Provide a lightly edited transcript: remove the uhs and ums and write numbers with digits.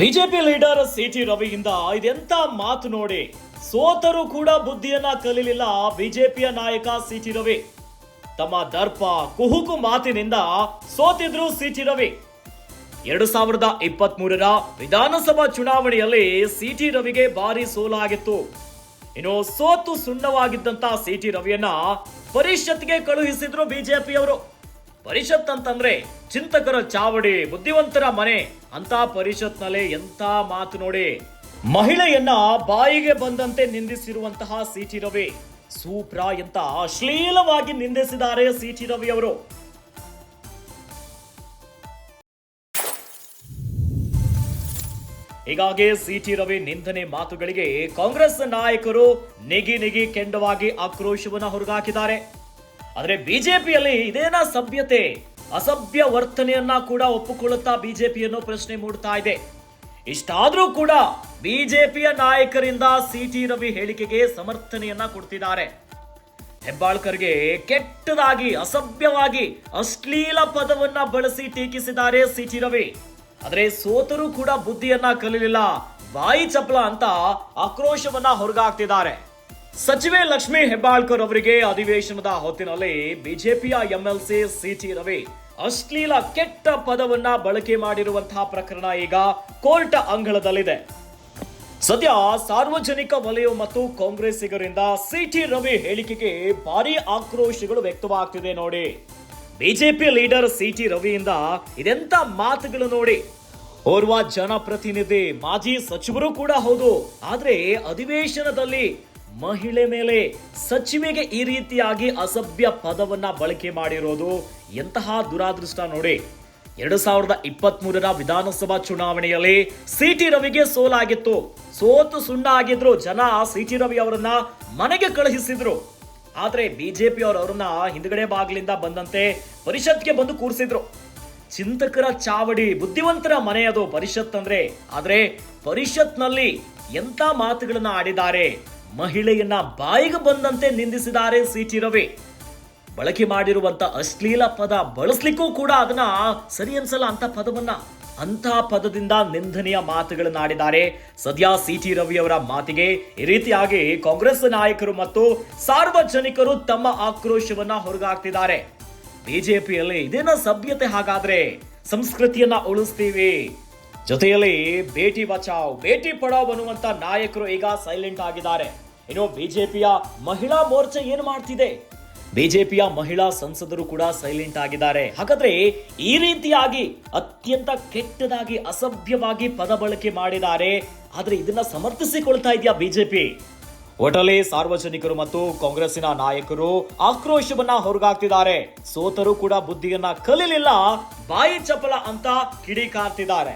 BJP leader city ರವಿಯಿಂದ ಇದೆಂತ ಮಾತು ನೋಡಿ. ಸೋತರೂ ಕೂಡ ಬುದ್ಧಿಯನ್ನ ಕಲಿಲಿಲ್ಲ ಬಿಜೆಪಿಯ ನಾಯಕ ಸಿಟಿ ರವಿ. ತಮ್ಮ ದರ್ಪ ಕುಹುಕು ಮಾತಿನಿಂದ ಸೋತಿದ್ರು ಸಿಟಿ ರವಿ. 2023ರ ವಿಧಾನಸಭಾ ಚುನಾವಣೆಯಲ್ಲಿ ಸಿಟಿ ರವಿಗೆ ಭಾರಿ ಸೋಲಾಗಿತ್ತು. ಇನ್ನು ಸೋತು ಸುಣ್ಣವಾಗಿದ್ದಂತ ಸಿಟಿ ರವಿಯನ್ನ ಪರಿಷತ್ಗೆ ಕಳುಹಿಸಿದ್ರು ಬಿಜೆಪಿಯವರು. ಪರಿಷತ್ ಅಂತಂದ್ರೆ ಚಿಂತಕರ ಚಾವಡಿ, ಬುದ್ಧಿವಂತರ ಮನೆ ಅಂತ ಪರಿಷತ್ನಲ್ಲೇ ಎಂತ ಮಾತು ನೋಡಿ. ಮಹಿಳೆಯನ್ನ ಬಾಯಿಗೆ ಬಂದಂತೆ ನಿಂದಿಸಿರುವಂತಹ ಸಿಟಿ ರವಿ ಸೂಪ್ರ ಅಂತ ಅಶ್ಲೀಲವಾಗಿ ನಿಂದಿಸಿದ್ದಾರೆ ಸಿಟಿ ರವಿ ಅವರು. ಹೀಗಾಗಿ ಸಿಟಿ ರವಿ ನಿಂದನೆ ಮಾತುಗಳಿಗೆ ಕಾಂಗ್ರೆಸ್ ನಾಯಕರು ನೆಗಿ ಕೆಂಡವಾಗಿ ಆಕ್ರೋಶವನ್ನ ಹೊರಗಾಕಿದ್ದಾರೆ. ಆದ್ರೆ ಬಿಜೆಪಿಯಲ್ಲಿ ಇದೇನಾ ಸಭ್ಯತೆ, ಅಸಭ್ಯ ವರ್ತನೆಯನ್ನ ಕೂಡ ಒಪ್ಪಿಕೊಳ್ಳುತ್ತಾ ಬಿಜೆಪಿಯನ್ನು ಪ್ರಶ್ನೆ ಮೂಡ್ತಾ ಇದೆ. ಇಷ್ಟಾದ್ರೂ ಕೂಡ ಬಿಜೆಪಿಯ ನಾಯಕರಿಂದ ಸಿಟಿ ರವಿ ಹೇಳಿಕೆಗೆ ಸಮರ್ಥನೆಯನ್ನ ಕೊಡ್ತಿದ್ದಾರೆ. ಹೆಬ್ಬಾಳ್ಕರ್ಗೆ ಕೆಟ್ಟದಾಗಿ, ಅಸಭ್ಯವಾಗಿ, ಅಶ್ಲೀಲ ಪದವನ್ನ ಬಳಸಿ ಟೀಕಿಸಿದ್ದಾರೆ ಸಿಟಿ ರವಿ. ಆದ್ರೆ ಸೋತರೂ ಕೂಡ ಬುದ್ಧಿಯನ್ನ ಕಲಿಲಿಲ್ಲ, ಬಾಯಿ ಚಪಲ ಅಂತ ಆಕ್ರೋಶವನ್ನ ಹೊರಗಾಕ್ತಿದ್ದಾರೆ. ಸಚಿವೆ ಲಕ್ಷ್ಮಿ ಹೆಬ್ಬಾಳ್ಕರ್ ಅವರಿಗೆ ಅಧಿವೇಶನದ ಹೊತ್ತಿನಲ್ಲಿ ಬಿಜೆಪಿಯ ಎಂಎಲ್ಸಿ ಸಿಟಿ ರವಿ ಅಶ್ಲೀಲ ಕೆಟ್ಟ ಪದವನ್ನ ಬಳಕೆ ಮಾಡಿರುವಂತಹ ಪ್ರಕರಣ ಈಗ ಕೋರ್ಟ್ ಅಂಗಳದಲ್ಲಿದೆ. ಸದ್ಯ ಸಾರ್ವಜನಿಕ ವಲಯ ಮತ್ತು ಕಾಂಗ್ರೆಸ್ಸಿಗರಿಂದ ಸಿಟಿ ರವಿ ಹೇಳಿಕೆಗೆ ಭಾರಿ ಆಕ್ರೋಶಗಳು ವ್ಯಕ್ತವಾಗ್ತಿದೆ ನೋಡಿ. ಬಿಜೆಪಿ ಲೀಡರ್ ಸಿಟಿ ರವಿಯಿಂದ ಇದೆಂತ ಮಾತುಗಳು ನೋಡಿ. ಓರ್ವ ಜನಪ್ರತಿನಿಧಿ, ಮಾಜಿ ಸಚಿವರು ಕೂಡ ಹೌದು, ಆದ್ರೆ ಅಧಿವೇಶನದಲ್ಲಿ ಮಹಿಳೆ ಮೇಲೆ ಸಚಿವೆಗೆ ಈ ರೀತಿಯಾಗಿ ಅಸಭ್ಯ ಪದವನ್ನ ಬಳಕೆ ಮಾಡಿರೋದು ಎಂತಹ ದುರಾದೃಷ್ಟ ನೋಡಿ. 2023ರ ವಿಧಾನಸಭಾ ಚುನಾವಣೆಯಲ್ಲಿ ಸಿಟಿ ರವಿಗೆ ಸೋಲಾಗಿತ್ತು. ಸೋತು ಸುಣ್ಣ ಆಗಿದ್ರು ಜನ ಸಿಟಿ ರವಿ ಅವರನ್ನ ಮನೆಗೆ ಕಳುಹಿಸಿದ್ರು. ಆದ್ರೆ ಬಿಜೆಪಿ ಅವರನ್ನ ಹಿಂದ್ಗಡೆ ಬಾಗಿಲಿಂದ ಬಂದಂತೆ ಪರಿಷತ್ಗೆ ಬಂದು ಕೂರಿಸಿದ್ರು. ಚಿಂತಕರ ಚಾವಡಿ, ಬುದ್ಧಿವಂತರ ಮನೆಯದು ಪರಿಷತ್ ಅಂದ್ರೆ. ಆದ್ರೆ ಪರಿಷತ್ನಲ್ಲಿ ಎಂತ ಮಾತುಗಳನ್ನ ಆಡಿದ್ದಾರೆ. ಮಹಿಳೆಯನ್ನ ಬಾಯಿಗೆ ಬಂದಂತೆ ನಿಂದಿಸಿದ್ದಾರೆ ಸಿಟಿ ರವಿ. ಬಳಕೆ ಮಾಡಿರುವಂತ ಅಶ್ಲೀಲ ಪದ ಬಳಸ್ಲಿಕ್ಕೂ ಕೂಡ ಅದನ್ನ ಸರಿ ಅನ್ಸಲ್ಲ ಅಂತ ಪದದಿಂದ ನಿಂದನೆಯ ಮಾತುಗಳನ್ನ ಆಡಿದ್ದಾರೆ. ಸದ್ಯ ಸಿಟಿ ರವಿ ಅವರ ಮಾತಿಗೆ ಈ ರೀತಿಯಾಗಿ ಕಾಂಗ್ರೆಸ್ ನಾಯಕರು ಮತ್ತು ಸಾರ್ವಜನಿಕರು ತಮ್ಮ ಆಕ್ರೋಶವನ್ನ ಹೊರಗಾಕ್ತಿದ್ದಾರೆ. ಬಿಜೆಪಿಯಲ್ಲಿ ಇದೇನ ಸಭ್ಯತೆ? ಹಾಗಾದ್ರೆ ಸಂಸ್ಕೃತಿಯನ್ನ ಉಳಿಸ್ತೀವಿ, ಜೊತೆಯಲ್ಲಿ ಬೇಟಿ ಬಚಾವ್ ಬೇಟಿ ಪಡಾವ್ ಅನ್ನುವಂತ ನಾಯಕರು ಈಗ ಸೈಲೆಂಟ್ ಆಗಿದ್ದಾರೆ. ಇನ್ನು ಬಿಜೆಪಿಯ ಮಹಿಳಾ ಮೋರ್ಚಾ ಏನು ಮಾಡ್ತಿದೆ? ಬಿಜೆಪಿಯ ಮಹಿಳಾ ಸಂಸದರು ಕೂಡ ಸೈಲೆಂಟ್ ಆಗಿದ್ದಾರೆ. ಹಾಗಾದ್ರೆ ಈ ರೀತಿಯಾಗಿ ಅತ್ಯಂತ ಕೆಟ್ಟದಾಗಿ, ಅಸಭ್ಯವಾಗಿ ಪದ ಬಳಕೆ ಮಾಡಿದ್ದಾರೆ. ಆದ್ರೆ ಇದನ್ನ ಸಮರ್ಥಿಸಿಕೊಳ್ತಾ ಇದೆಯಾ ಬಿಜೆಪಿ? ಒಟ್ಟಲ್ಲಿ ಸಾರ್ವಜನಿಕರು ಮತ್ತು ಕಾಂಗ್ರೆಸ್ಸಿನ ನಾಯಕರು ಆಕ್ರೋಶವನ್ನ ಹೊರಗಾಕ್ತಿದ್ದಾರೆ. ಸೋತರೂ ಕೂಡ ಬುದ್ಧಿಯನ್ನ ಕಲಿಲಿಲ್ಲ, ಬಾಯಿ ಚಪಲ ಅಂತ ಕಿಡಿಕಾರ್ತಿದ್ದಾರೆ.